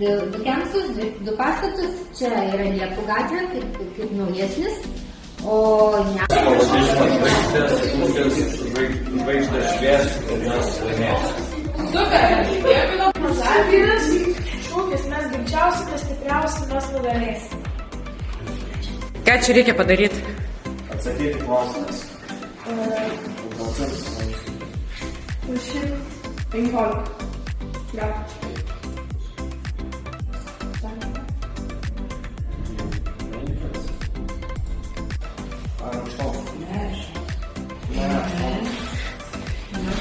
du kempsus, du pastatus. Čia yra Liepų gatvė, kaip naujesnis. O ne. Žvaigždės švies ir mes laimėsime. Super, jeigu Žalgiris, šūkis mes greičiausiai, mes stipriausiai, mes nugalėsime. Ką čia reikia padaryti? Atsakyti klausimus. 15. Ja.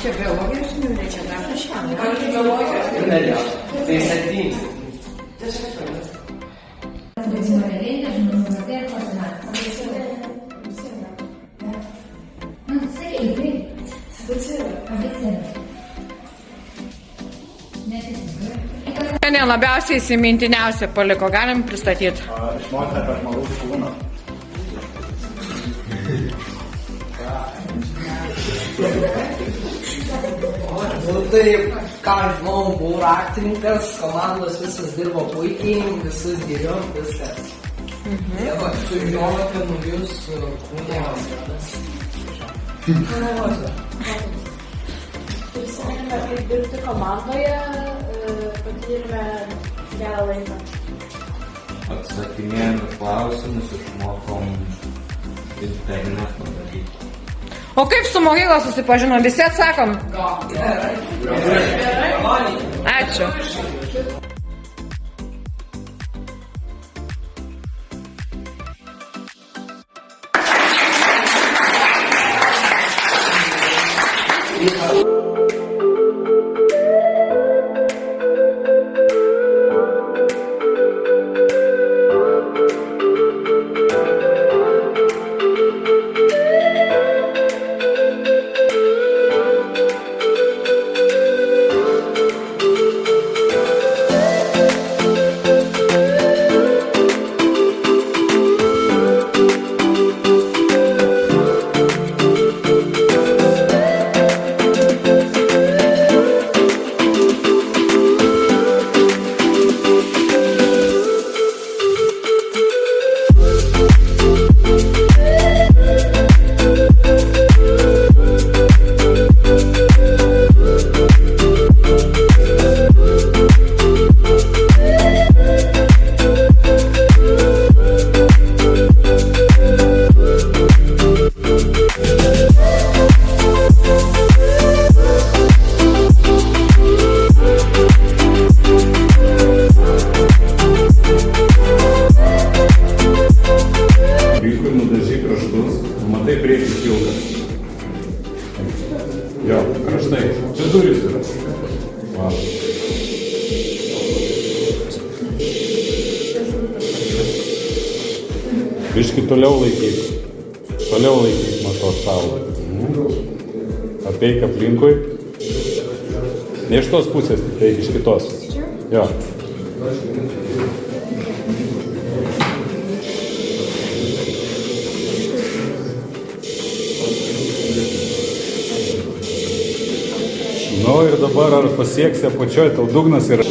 Čia biologijos nereikia, dar kažką. Tai 7. Šiandien labiausiai įsimintiniausia paliko, galim pristatyti. Išmokti apie žmogaus kūną. Nu taip, ką žinau, buvau raktininkas, komandos visas dirbo puikiai, visus geriau, viskas. Jeigu sužinojau apie naujus kūnėmas. Prisiminėme, kaip dirbti komandoje, patyrėme gerą laiką. Atsakinėjame klausimus, išmokom internetą daryti. O kaip su mokykla susipažinom? Visi atsakom? Ačiū. Matai priekis ilgas. Jo, kraštai. Čia durys yra. Va. Biški toliau laikyk. Toliau laikyk nuo to stalo. Apeik aplinkui. Ne iš tos pusės, tai iš kitos. Jo. Nu ir dabar ar pasieksi apačioj, tau dugnas yra.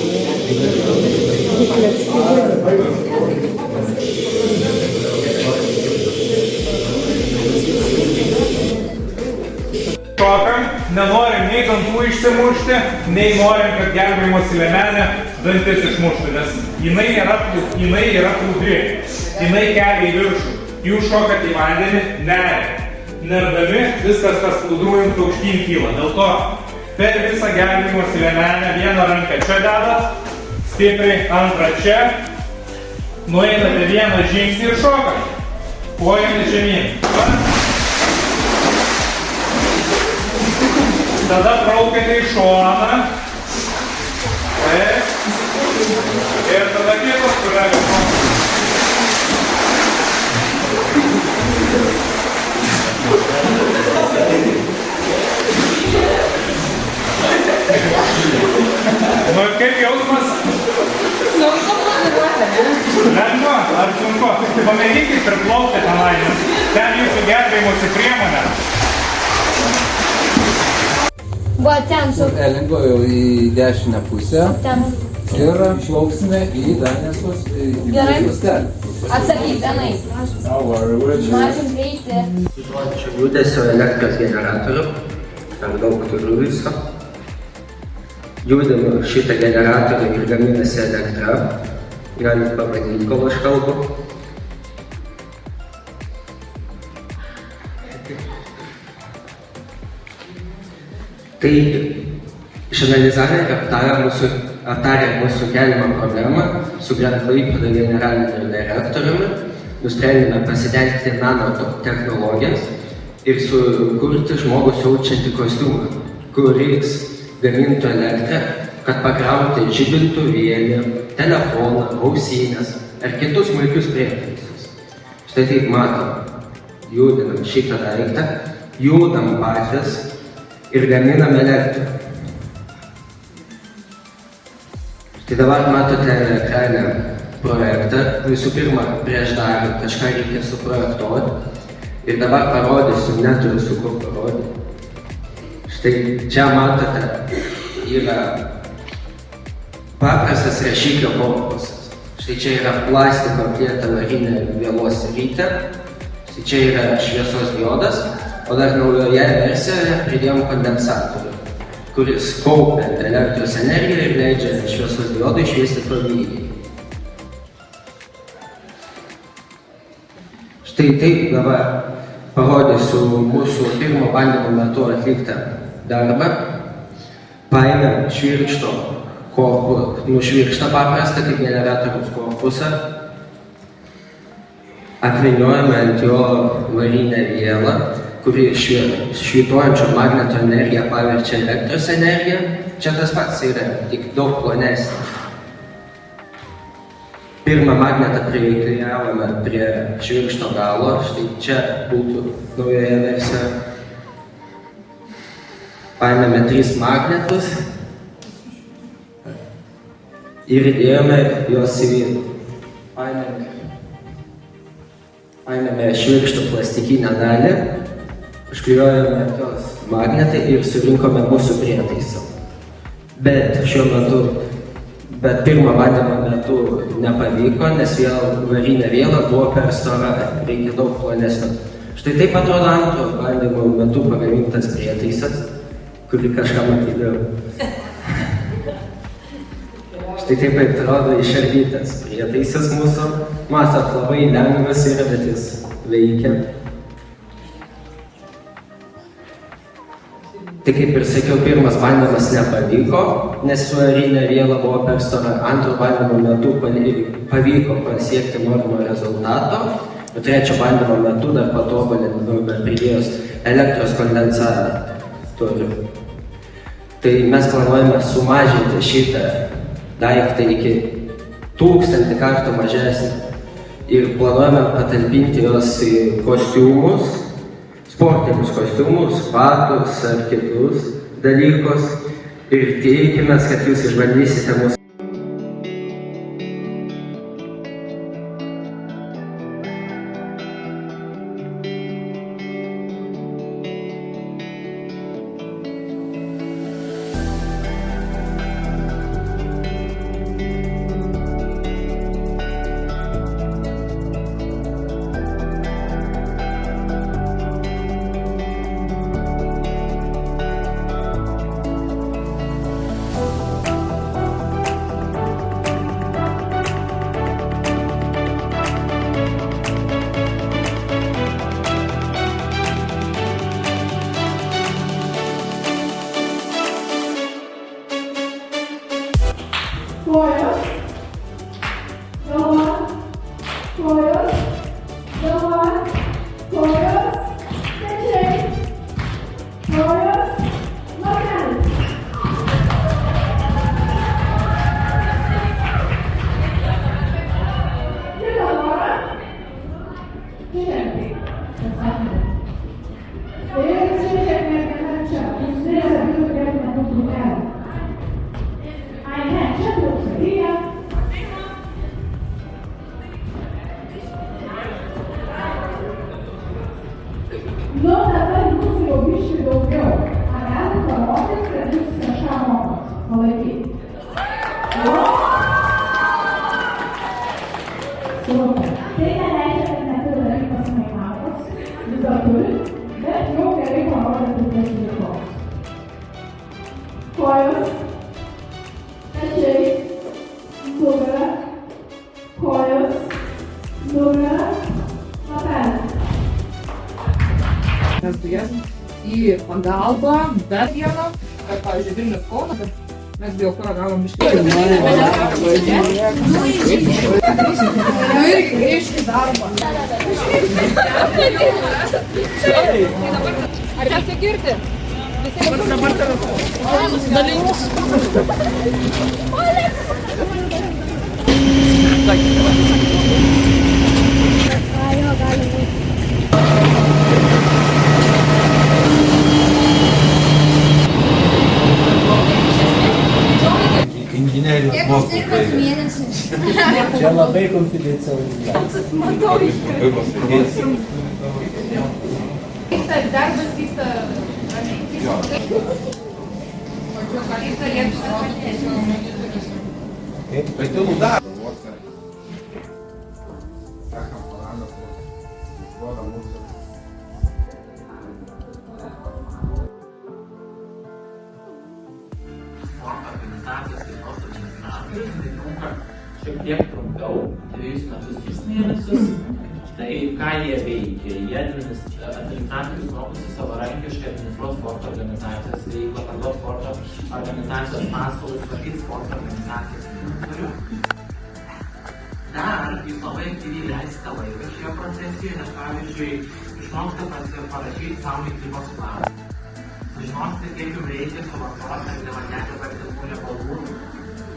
Šokam, nenorim nei dantų išsimušti, nei norim, kad gelbėjimosi liemenė dantis išmuštų, nes jinai yra plūdri, jinai kelia į viršų. Jūs šokat į vandenį, nerdami, viskas, kas plūdru jums aukštyn kyla. Dėl to per visą gelbėjimosi liemenę vieną ranką čia dedat, stipriai, antrą čia, nueinate vieną žingsnį ir šokat, kojomis žemyn. Tada traukiate į šoną. Ir tada kitos kolegos. Nu ir kaip jausmas? Sunku planiruoti, ne? Lengva ar sunku? Pamėginkit priplaukti tenai, nes ten jūsų gelbėjimosi priemonė. Va ten su... Lengviau jau į dešinę pusę. Ten. ir plauksime į Danės uostelę. Atsakyk, tenai. Mažin greitį. Žodžiu judesio elektros generatorių, per daug turiu viso. Judinu šitą generatorių ir gaminasi elektra. Galit pabandyti, kol aš kalbu. Tai išanalizavę ir aptarę mūsų keliamą problemą su Grand Klaipėda generaliniu direktoriumi, nusprendėme pasitelkti nanotechnologijas ir sukurti žmogų siaučiantį kostiumą, kuris gamintų elektrą, kad pakrauti žibintuvėlį, telefoną, ausinės ar kitus smulkius prietaisus. Štai taip matom, judinam šitą daiktą, judam patys ir gaminam elektrą. Tai dabar matote ekrane projektą. Visų pirma, prieš darant kažką reikia suprojektuoti. Ir dabar parodysiu, neturiu su kur parodyti. Štai čia matote, yra paprastas rašiklio korpusas. Štai čia yra plastiko prieta varinė vėlos rytė. Štai čia yra šviesos diodas. O dar naujoje versijoje pridėjom kondensatorių, kuris kaupia elektros energiją ir leidžia šviesos diodui šviesti tolygiai. Štai taip dabar parodysiu mūsų pirmo bandymo metu atliktą darbą. Paėmėm švirkšto nušvirkštą paprastą kaip generatoriaus korpusą. Apvyniojame ant jo varinę vielą, kuri švytuojančio magneto energiją paverčia elektros energiją. Čia tas pats yra, tik daug plonesnis. Pirmą magnetą priklijavome prie švirkšto galo, štai čia būtų naujoje versijoje. Paėmėme 3 magnetus ir įdėjome juos į vietą. Paėmėme švirkšto plastikinę dalį, užklijuojame tos magnetai ir surinkome mūsų prietaisą. Bet pirmo bandymo metu nepavyko, nes varinė viela buvo per stora, reikia daug plonesnio. Štai taip atrodo antro bandymo metu pagamintas prietaisas, kurį kažką matydavau. Štai taip atrodo išardytas prietaisas mūsų. Matot, labai lengvas yra, bet jis veikia. Tai kaip ir sakiau, pirmas bandymas nepavyko, nes varinė viela buvo per stora. Antro bandymo metu pavyko pasiekti norimo rezultato, o trečio bandymo metu dar patobulinome pridėjus elektros kondensatorių. Tai mes planuojame sumažinti šitą daiktą iki 1000 kartų mažesnį ir planuojame patalpinti jos į kostiumus, sportinius kostiumus, batus ar kitus dalykus ir tikimės, kad jūs išbandysite mūsų. pagalba, bet vieno, kad, pavyzdžiui, Vilnius Kauno, bet mes biokurą gavom biškį. Nu irgi grįžti į darbą. Ar čia sakirti? Dabar telefonas. Dalintis. Inžinerijos mokslus baigė. Čia labai konfidencialu. Darbas vyksta Patilų dar. Šiek tiek trumpiau, 2 metus 3 mėnesius. Tai ką jie veikia? Jie administratorius mokosi savarankiškai administruoti sporto organizacijos veiklą, parduoti sporto organizacijos paslaugas, tvarkyti sporto organizacijos inventorių. Dar jūs labai aktyviai leisite laiką šioje profesijoje, nes pavyzdžiui, išmoksite parašyti savo mitybos planą. Sužinosite, kiek jums reikia suvartoti angliavandenių baltymų riebalų.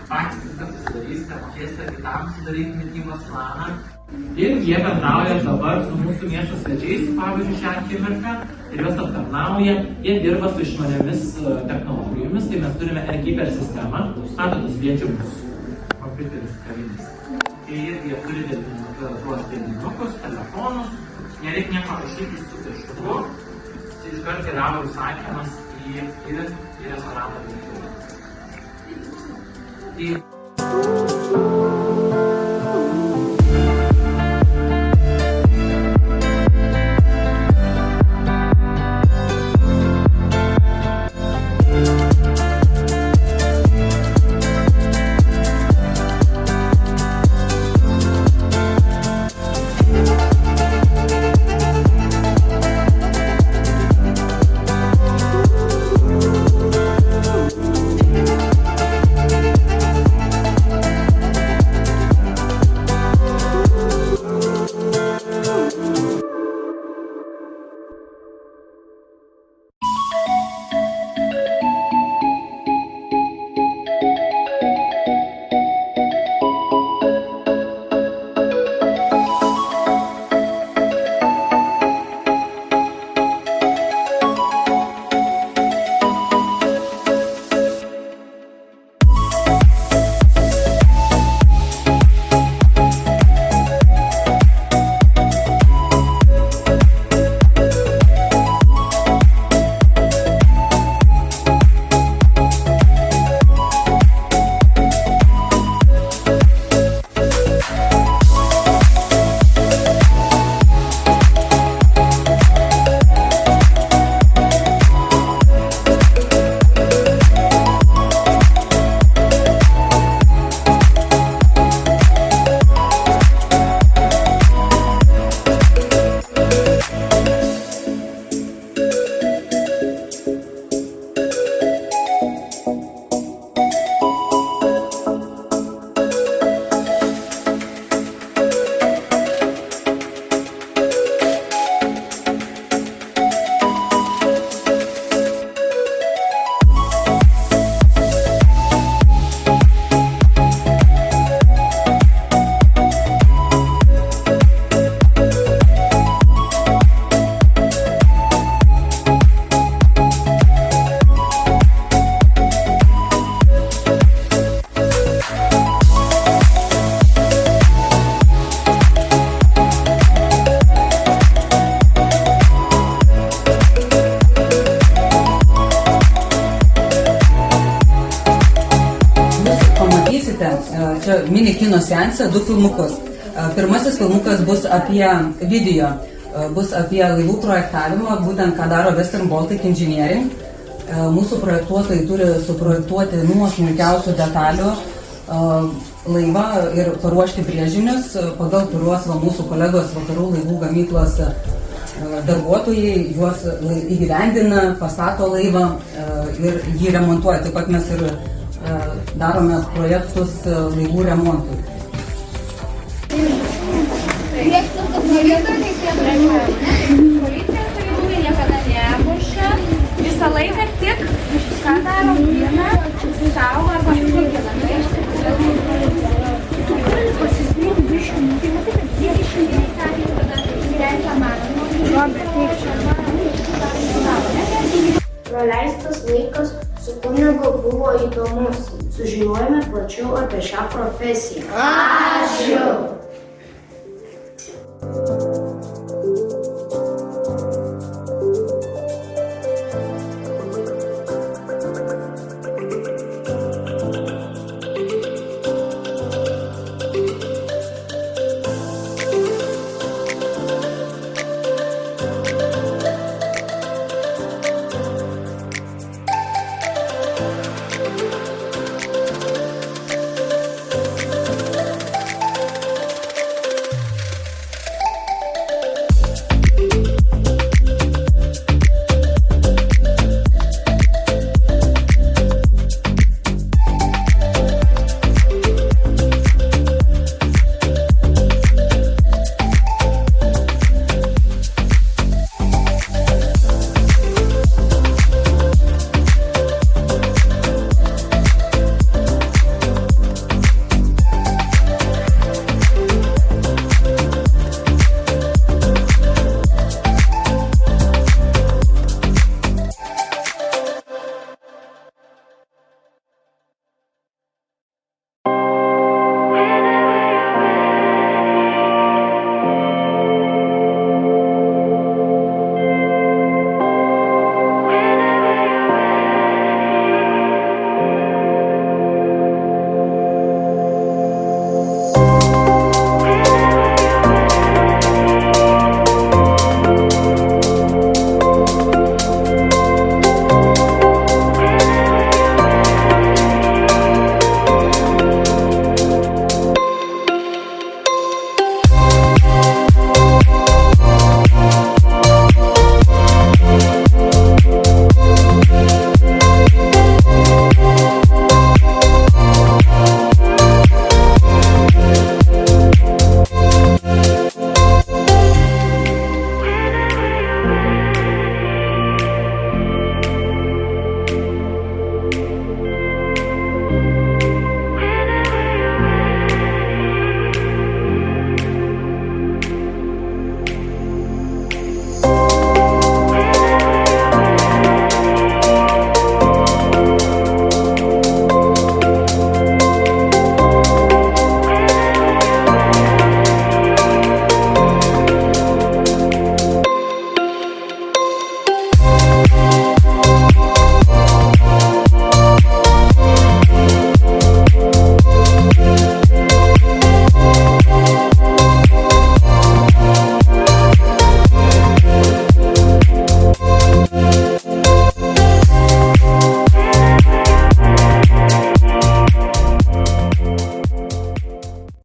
Patys viską susidarysite, mokėsite kitam sudaryti mitybos planą. Ir jie bendrauja dabar su mūsų miesto svečiais, pavyzdžiui, šią akimirką, ir juos aptarnauja, jie dirba su išmaniomis technologijomis, tai mes turime e-keeper sistemą, matote, sviečia mūsų kompiuteris kavinis. Ir jie turi tuos dėlinukus, telefonus, nereikia nieko rašyti su pieštuku, iškart keliavo užsakymas į restoraną virtuvę. Čia mini kino seanse 2 filmukus. Pirmasis filmukas bus apie video, bus apie laivų projektavimą, būtent ką daro Western Baltic Engineering. Mūsų projektuotojai turi suprojektuoti nuo smulkiausių detalių laivą ir paruošti brėžinius, pagal kuriuos mūsų kolegos vakarų laivų gamyklos darbuotojai juos įgyvendina, pastato laivą ir jį remontuoja. Taip pat mes ir darome projektus laivų remontui. Policijos pareigūnai niekada nemuša, visą laiką tik ką daro, vieną saugo arba išlygina. Pasismėti biškį, tai matai, kad 20 metai tada gyventi Praleistas laikas su kunigu buvo įdomus. Sužinojome plačiau apie šią profesiją. Ačiū!